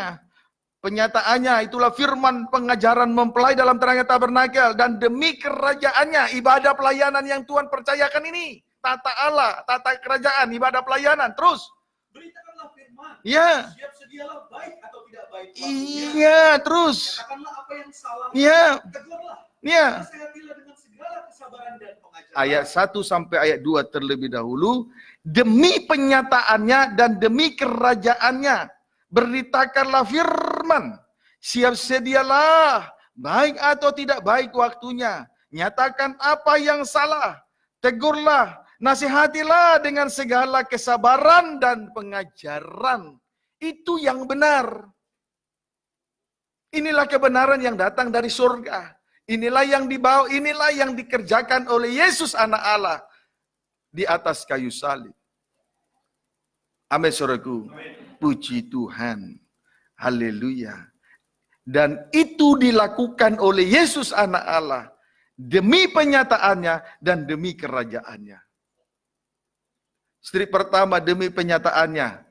Penyataannya itulah firman pengajaran mempelai dalam terangnya tabernakel, dan demi kerajaannya, ibadah pelayanan yang Tuhan percayakan ini. Tata Allah, tata kerajaan, ibadah pelayanan. Terus. Beritakanlah firman. Ya. Siap sedialah baik atau tidak baik. Iya, terus. Katakanlah apa yang salah. Iya. Tegurlah. Iya. Nasihatilah dengan segala kesabaran dan pengajaran. Ayat 1 sampai ayat 2 terlebih dahulu. Demi penyataannya dan demi kerajaannya, beritakanlah firman. Siap sedialah, baik atau tidak baik waktunya. Nyatakan apa yang salah. Tegurlah, nasihatilah dengan segala kesabaran dan pengajaran. Itu yang benar. Inilah kebenaran yang datang dari surga. Inilah yang dibawa, inilah yang dikerjakan oleh Yesus anak Allah di atas kayu salib. Amin, saudaraku. Puji Tuhan. Haleluya. Dan itu dilakukan oleh Yesus anak Allah demi penyataannya dan demi kerajaannya. Strip pertama, demi penyataannya,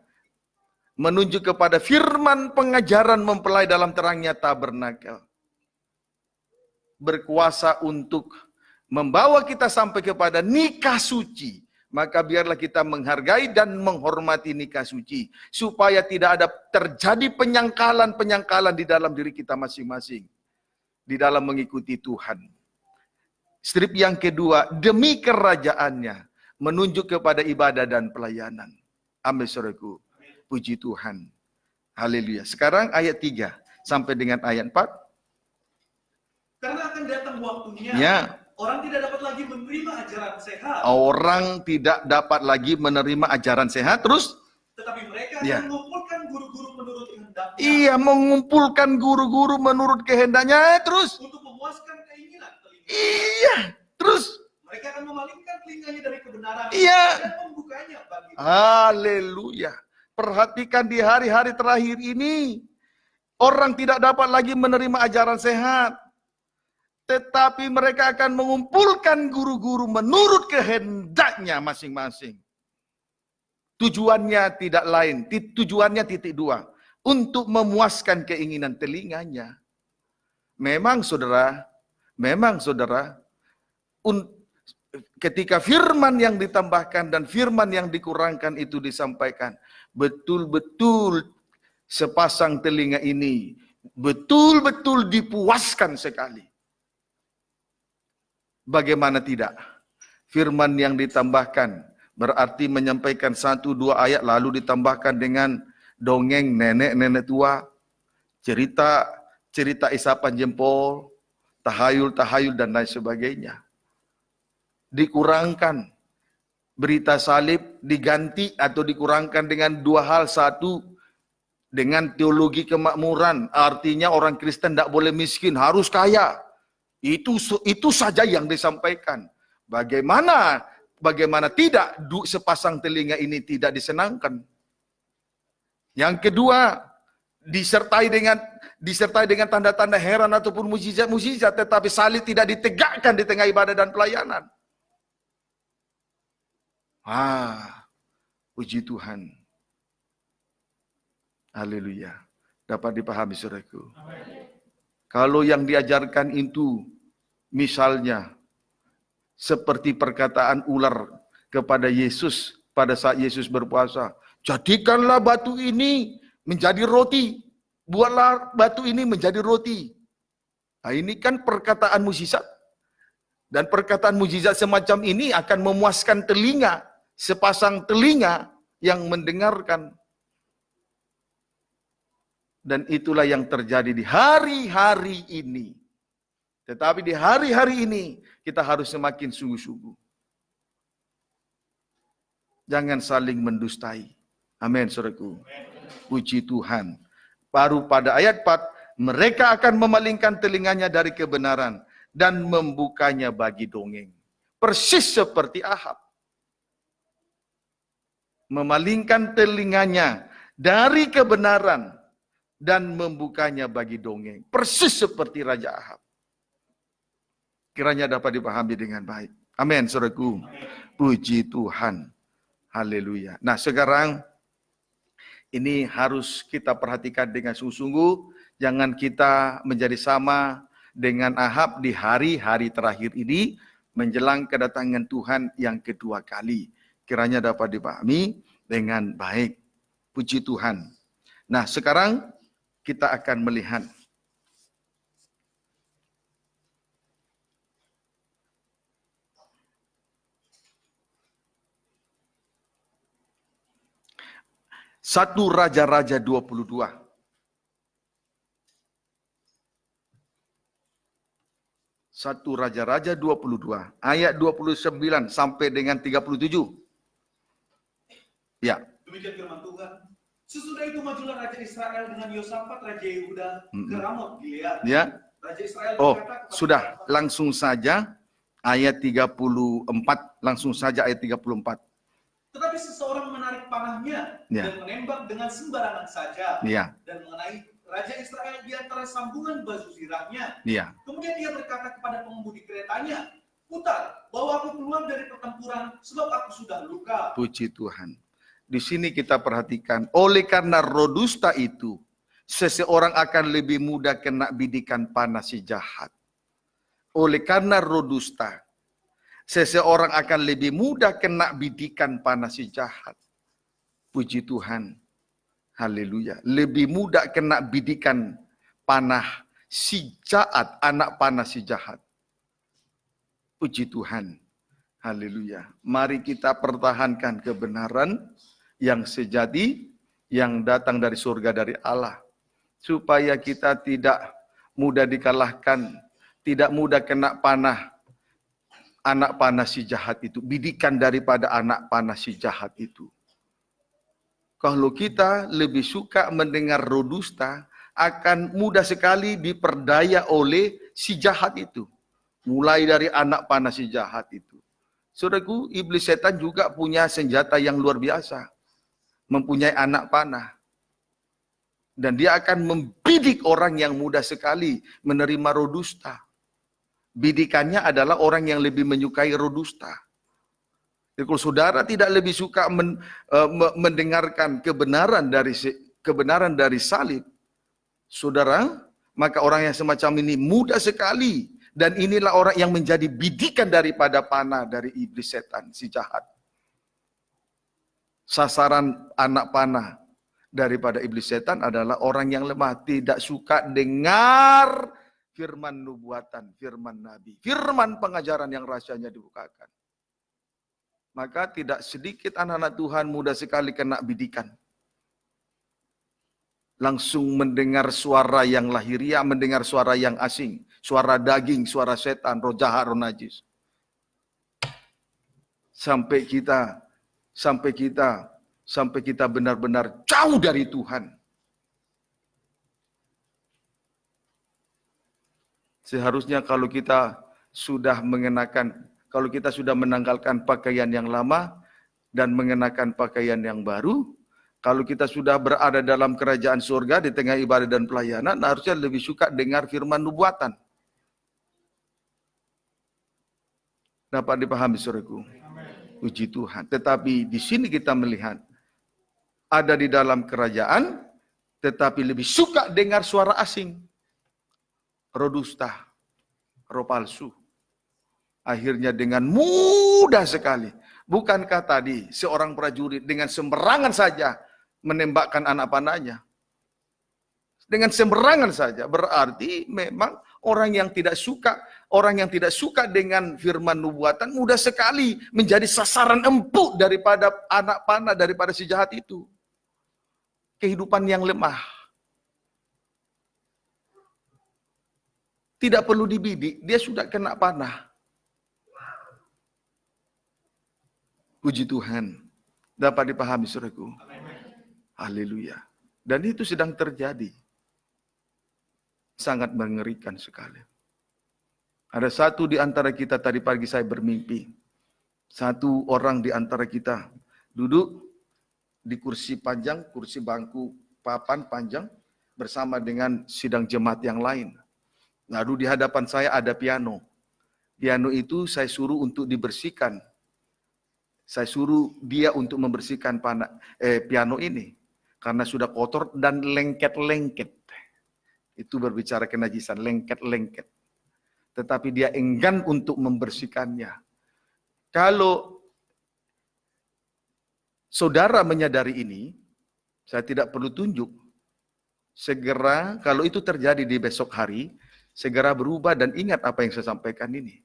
menunjuk kepada firman pengajaran mempelai dalam terangnya tabernakel. Berkuasa untuk membawa kita sampai kepada nikah suci. Maka biarlah kita menghargai dan menghormati nikah suci. Supaya tidak ada terjadi penyangkalan-penyangkalan di dalam diri kita masing-masing. Di dalam mengikuti Tuhan. Strip yang kedua, demi kerajaannya. Menunjuk kepada ibadah dan pelayanan. Amin, saudaraku. Puji Tuhan. Haleluya. Sekarang ayat 3 sampai dengan ayat 4. Karena akan datang waktunya. Ya. Orang tidak dapat lagi menerima ajaran sehat. Orang tidak dapat lagi menerima ajaran sehat. Terus? Tetapi mereka Ya. akan mengumpulkan guru-guru menurut kehendaknya. Iya, mengumpulkan guru-guru menurut kehendaknya. Terus? Untuk memuaskan keinginan telinga. Iya. Terus? Mereka akan memalingkan telinganya dari kebenaran. Iya. Dan membukanya bagi. Haleluya. Perhatikan di hari-hari terakhir ini. Orang tidak dapat lagi menerima ajaran sehat. Tetapi mereka akan mengumpulkan guru-guru menurut kehendaknya masing-masing. Tujuannya tidak lain, tujuannya titik dua. Untuk memuaskan keinginan telinganya. Memang saudara, ketika firman yang ditambahkan dan firman yang dikurangkan itu disampaikan, betul-betul sepasang telinga ini betul-betul dipuaskan sekali. Bagaimana tidak? Firman yang ditambahkan berarti menyampaikan 1-2 ayat lalu ditambahkan dengan dongeng nenek-nenek tua, cerita isapan jempol, tahayul-tahayul dan lain sebagainya. dikurangkan. Berita salib diganti atau dikurangkan dengan dua hal. Satu, dengan teologi kemakmuran. Artinya orang Kristen tidak boleh miskin, harus kaya. Itu saja yang disampaikan. Bagaimana tidak sepasang telinga ini tidak disenangkan. Yang kedua, disertai dengan tanda-tanda heran ataupun mukjizat, tetapi salib tidak ditegakkan di tengah ibadah dan pelayanan. Puji Tuhan. Haleluya. Dapat dipahami saudaraku. Kalau yang diajarkan itu misalnya seperti perkataan ular kepada Yesus pada saat Yesus berpuasa, jadikanlah batu ini menjadi roti, buatlah batu ini menjadi roti. Nah, ini kan perkataan mukjizat. Dan perkataan mukjizat semacam ini akan memuaskan telinga, sepasang telinga yang mendengarkan. Dan itulah yang terjadi di hari-hari ini. Tetapi di hari-hari ini kita harus semakin sungguh-sungguh. Jangan saling mendustai. Amin, saudaraku. Puji Tuhan. Baru pada ayat 4, mereka akan memalingkan telinganya dari kebenaran dan membukanya bagi dongeng. Persis seperti Ahab. Memalingkan telinganya dari kebenaran dan membukanya bagi dongeng. Persis seperti Raja Ahab. Kiranya dapat dipahami dengan baik. Amin, saudaraku. Puji Tuhan. Haleluya. Nah, sekarang ini harus kita perhatikan dengan sungguh-sungguh. Jangan kita menjadi sama dengan Ahab di hari-hari terakhir ini menjelang kedatangan Tuhan yang kedua kali. Kiranya dapat dipahami dengan baik. Puji Tuhan. Nah, sekarang kita akan melihat Satu Raja-Raja 22. Satu Raja-Raja 22. Ayat 29 sampai dengan 37. Ya. Demikian firman Tuhan. Sesudah itu majulah Raja Israel dengan Yosafat Raja Yehuda ke Ramot Gilead. Ya. Raja Israel berkata sudah, langsung saja ayat 34, langsung saja ayat 34. Tetapi seseorang menarik panahnya dan menembak dengan sembarangan saja. Dan mengenai Raja Israel di antara sambungan baju zirahnya. Kemudian dia berkata kepada pengemudi keretanya, putar, bawa aku keluar dari pertempuran sebab aku sudah luka. Puji Tuhan. Di sini kita perhatikan, oleh karena roh dusta itu, seseorang akan lebih mudah kena bidikan panah si jahat. Oleh karena roh dusta, seseorang akan lebih mudah kena bidikan panah si jahat. Puji Tuhan. Haleluya. Lebih mudah kena bidikan panah si jahat, anak panah si jahat. Puji Tuhan. Haleluya. Mari kita pertahankan kebenaran yang sejati, yang datang dari surga dari Allah. Supaya kita tidak mudah dikalahkan, tidak mudah kena panah anak panah si jahat itu, bidikan daripada anak panah si jahat itu. Kalau kita lebih suka mendengar roh dusta, akan mudah sekali diperdaya oleh si jahat itu. Mulai dari anak panah si jahat itu. Saudaraku, iblis setan juga punya senjata yang luar biasa. Mempunyai anak panah. Dan dia akan membidik orang yang mudah sekali menerima roh dusta. Bidikannya adalah orang yang lebih menyukai roh dusta. Jadi kalau saudara tidak lebih suka mendengarkan kebenaran dari salib, saudara, maka orang yang semacam ini mudah sekali. Dan inilah orang yang menjadi bidikan daripada panah dari iblis setan, si jahat. Sasaran anak panah daripada iblis setan adalah orang yang lemah, tidak suka dengar firman nubuatan, firman nabi, firman pengajaran yang rahasianya dibukakan. Maka tidak sedikit anak-anak Tuhan mudah sekali kena bidikan. Langsung mendengar suara yang lahiriah, mendengar suara yang asing, suara daging, suara setan, roh jahat, roh najis. sampai kita benar-benar jauh dari Tuhan. Seharusnya kalau kita sudah menanggalkan pakaian yang lama dan mengenakan pakaian yang baru, kalau kita sudah berada dalam kerajaan surga di tengah ibadah dan pelayanan, harusnya lebih suka dengar firman nubuatan. Dapat dipahami, saudaraku? Puji Tuhan. Tetapi di sini kita melihat ada di dalam kerajaan, tetapi lebih suka dengar suara asing, roh dusta, roh palsu. Akhirnya dengan mudah sekali. Bukankah tadi seorang prajurit dengan sembarangan saja menembakkan anak panahnya? Dengan sembarangan saja. Berarti memang orang yang tidak suka dengan firman nubuatan mudah sekali menjadi sasaran empuk daripada anak panah, daripada si jahat itu. Kehidupan yang lemah. Tidak perlu dibidik, dia sudah kena panah. Puji Tuhan. Dapat dipahami, saudaraku? Haleluya. Dan itu sedang terjadi. Sangat mengerikan sekali. Ada satu di antara kita tadi pagi saya bermimpi. Satu orang di antara kita duduk di kursi panjang, kursi bangku papan panjang bersama dengan sidang jemaat yang lain. Lalu di hadapan saya ada piano. Piano itu saya suruh untuk dibersihkan. Saya suruh dia untuk membersihkan piano ini. Karena sudah kotor dan lengket-lengket. Itu berbicara kenajisan, lengket-lengket. Tetapi dia enggan untuk membersihkannya. Kalau saudara menyadari ini, saya tidak perlu tunjuk. Segera, kalau itu terjadi di besok hari, segera berubah dan ingat apa yang saya sampaikan ini.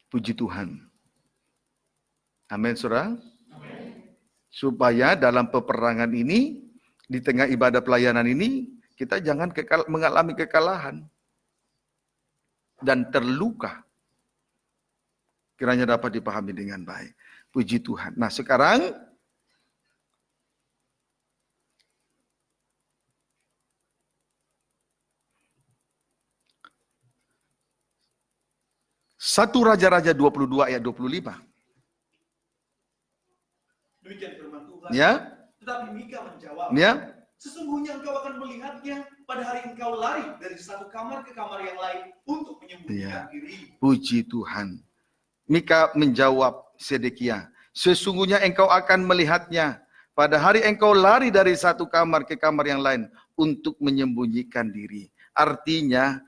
Puji Tuhan. Amin, saudara. Supaya dalam peperangan ini, di tengah ibadah pelayanan ini, kita jangan mengalami kekalahan dan terluka. Kiranya dapat dipahami dengan baik. Puji Tuhan. Nah sekarang, Satu Raja-Raja 22 ayat 25. Demikian firman Tuhan. Ya. Tetapi Mika menjawab, ya. Sesungguhnya engkau akan melihatnya pada hari engkau lari dari satu kamar ke kamar yang lain untuk menyembunyikan diri. Puji Tuhan. Mika menjawab Sedekia, sesungguhnya engkau akan melihatnya pada hari engkau lari dari satu kamar ke kamar yang lain untuk menyembunyikan diri. Artinya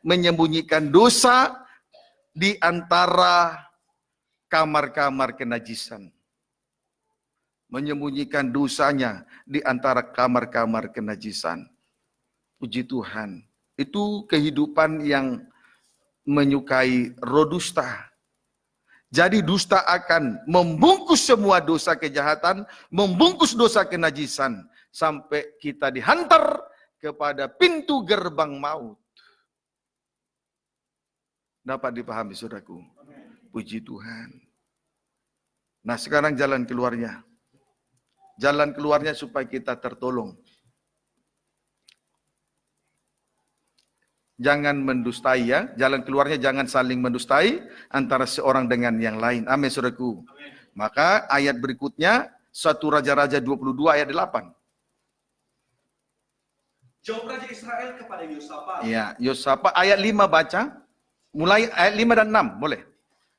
menyembunyikan dosa di antara kamar-kamar kenajisan. Menyembunyikan dosanya di antara kamar-kamar kenajisan. Puji Tuhan. Itu kehidupan yang menyukai roh dusta. Jadi dusta akan membungkus semua dosa kejahatan, membungkus dosa kenajisan. Sampai kita dihantar kepada pintu gerbang maut. Dapat dipahami, saudaraku? Puji Tuhan. Nah sekarang jalan keluarnya. Jalan keluarnya supaya kita tertolong. Jangan mendustai ya. Jalan keluarnya jangan saling mendustai antara seorang dengan yang lain. Amin, saudaraku. Maka ayat berikutnya 1 Raja-Raja 22 ayat 8. Jawab Raja Israel kepada Yosafat. Ya, Yosafat ayat 5 baca. Mulai ayat 5 dan 6, boleh.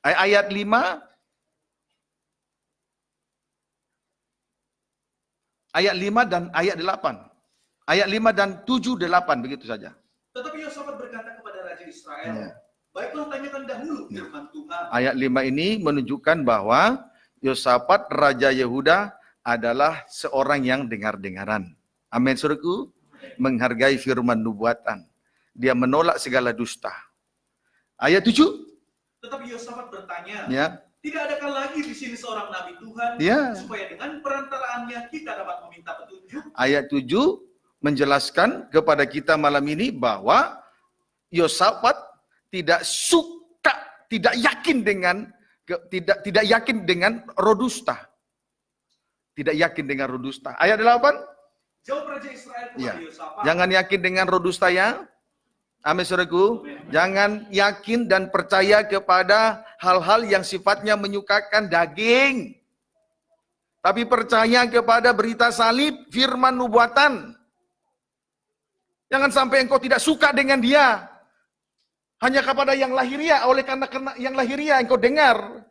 Ayat 5 ayat 5 dan ayat 8. Ayat 5 dan 7 8 begitu saja. Tetapi Yosafat berkata kepada Raja Israel, baiklah tanyakan dahulu firman Tuhan. Ayat 5 ini menunjukkan bahwa Yosafat Raja Yehuda adalah seorang yang dengar-dengaran. Amin, saudaraku. Menghargai firman nubuatan. Dia menolak segala dusta. Ayat 7. Tetapi Yosafat bertanya, tidak adakah lagi di sini seorang nabi Tuhan supaya dengan perantaraannya kita dapat meminta petunjuk? Ayat 7 menjelaskan kepada kita malam ini bahwa Yosafat tidak suka, tidak yakin dengan roh dusta. Tidak yakin dengan roh dusta. Ayat 8. Jawab Raja Israel kepada Yosafat. Jangan yakin dengan roh dusta ya. Amin, saudaraku. Jangan yakin dan percaya kepada hal-hal yang sifatnya menyukakan daging. Tapi percaya kepada berita salib, firman nubuatan. Jangan sampai engkau tidak suka dengan dia. Hanya kepada yang lahiriah, oleh karena yang lahiriah engkau dengar.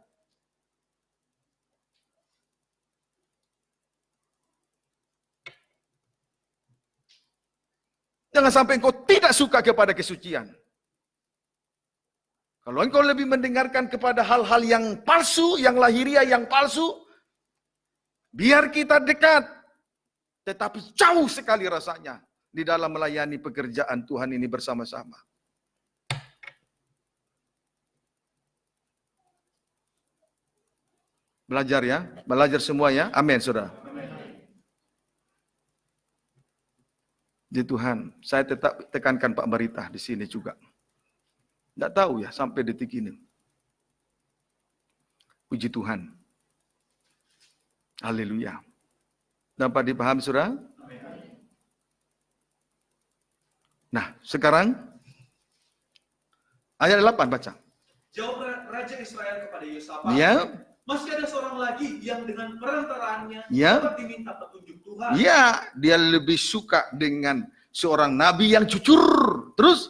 Jangan sampai engkau tidak suka kepada kesucian. Kalau engkau lebih mendengarkan kepada hal-hal yang palsu, yang lahiriah, yang palsu, biar kita dekat, tetapi jauh sekali rasanya di dalam melayani pekerjaan Tuhan ini bersama-sama. Belajar ya, belajar semua ya. Amin, saudara. Di Tuhan, saya tetap tekankan Pak Marita di sini juga. Tidak tahu ya sampai detik ini. Puji Tuhan. Haleluya. Dapat dipahami, saudara? Nah, sekarang ayat 8 baca. Jawab Raja Israel kepada Yosafat. Ya. Masih ada seorang lagi yang dengan perantaraannya ya. dapat diminta petunjuk Tuhan. Ya, dia lebih suka dengan seorang nabi yang jujur. Terus?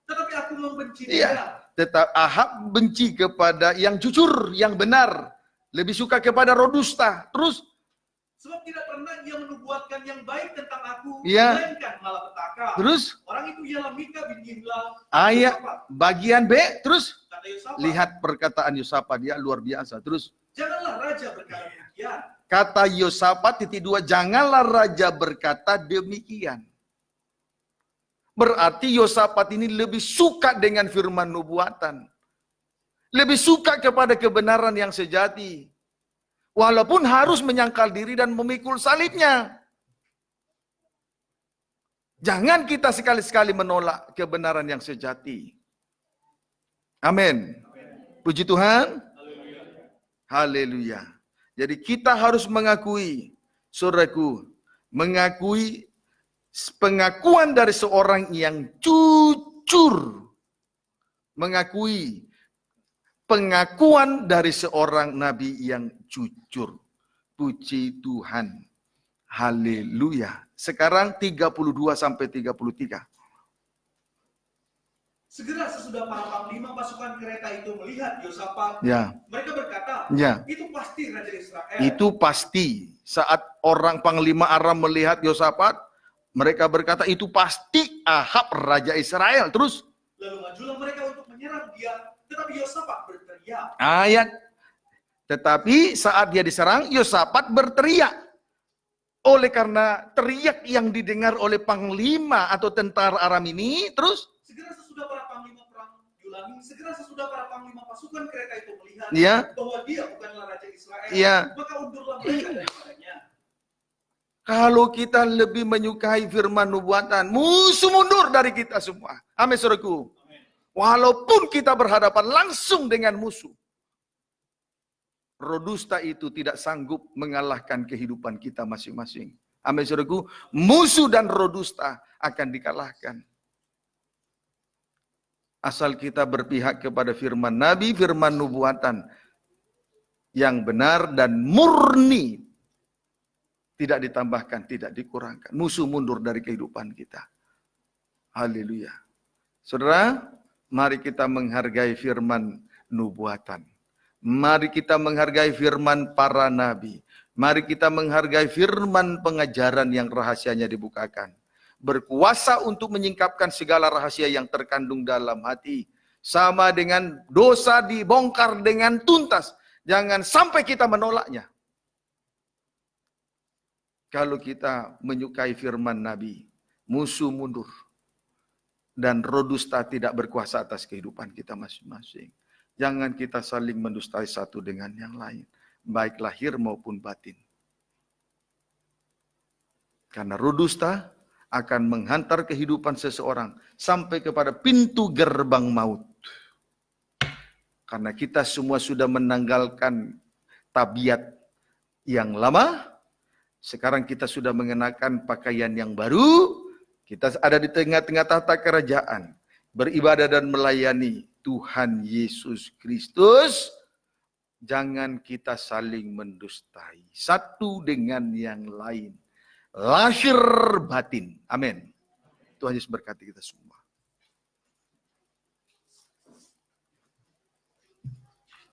Tetapi aku membenci dia. Tetap Ahab benci kepada yang jujur, yang benar. Lebih suka kepada roh dusta. Terus? Sebab tidak pernah ia menubuatkan yang baik tentang aku, ya. melainkan malapetaka. Terus? Orang itu ialah Mika bin Imla. Ayat bagian B, terus? Yosafat. Lihat perkataan Yosafat, dia luar biasa. Terus? Janganlah raja berkata demikian. Kata Yosafat _2, janganlah raja berkata demikian. Berarti Yosafat ini lebih suka dengan firman nubuatan. Lebih suka kepada kebenaran yang sejati. Walaupun harus menyangkal diri dan memikul salibnya. Jangan kita sekali-sekali menolak kebenaran yang sejati. Amin. Puji Tuhan. Haleluya. Jadi kita harus mengakui, saudaraku, mengakui pengakuan dari seorang yang jujur. Mengakui pengakuan dari seorang nabi yang jujur. Puji Tuhan. Haleluya. Sekarang 32 sampai 33. Segera sesudah para panglima pasukan kereta itu melihat Yosafat, mereka berkata, itu pasti Raja Israel. Itu pasti. Saat orang panglima Aram melihat Yosafat, mereka berkata, itu pasti Ahab Raja Israel. Terus? Lalu majulah mereka untuk menyerang dia, tetapi Yosafat berteriak. Ayat. Tetapi saat dia diserang, Yosafat berteriak. Oleh karena teriak yang didengar oleh panglima atau tentara Aram ini, terus? Segera sesudah para panglima pasukan kereta itu melihat bahwa dia bukanlah Raja Israel, maka undurlah mereka daripadanya. Kalau kita lebih menyukai firman nubuatan, musuh mundur dari kita semua. Amin, saudaraku. Walaupun kita berhadapan langsung dengan musuh, roh dusta itu tidak sanggup mengalahkan kehidupan kita masing-masing. Amin, saudaraku. Musuh dan roh dusta akan dikalahkan. Asal kita berpihak kepada firman Nabi, firman nubuatan yang benar dan murni. Tidak ditambahkan, tidak dikurangkan. Musuh mundur dari kehidupan kita. Haleluya. Saudara, mari kita menghargai firman nubuatan. Mari kita menghargai firman para nabi. Mari kita menghargai firman pengajaran yang rahasianya dibukakan. Berkuasa untuk menyingkapkan segala rahasia yang terkandung dalam hati. Sama dengan dosa dibongkar dengan tuntas. Jangan sampai kita menolaknya. Kalau kita menyukai firman Nabi, musuh mundur. Dan roh dusta tidak berkuasa atas kehidupan kita masing-masing. Jangan kita saling mendustai satu dengan yang lain. Baik lahir maupun batin. Karena roh dusta akan menghantar kehidupan seseorang sampai kepada pintu gerbang maut. Karena kita semua sudah menanggalkan tabiat yang lama, sekarang kita sudah mengenakan pakaian yang baru, kita ada di tengah-tengah tahta kerajaan, beribadah dan melayani Tuhan Yesus Kristus. Jangan kita saling mendustai satu dengan yang lain. Lahir batin. Amin. Tuhan Yesus berkati kita semua.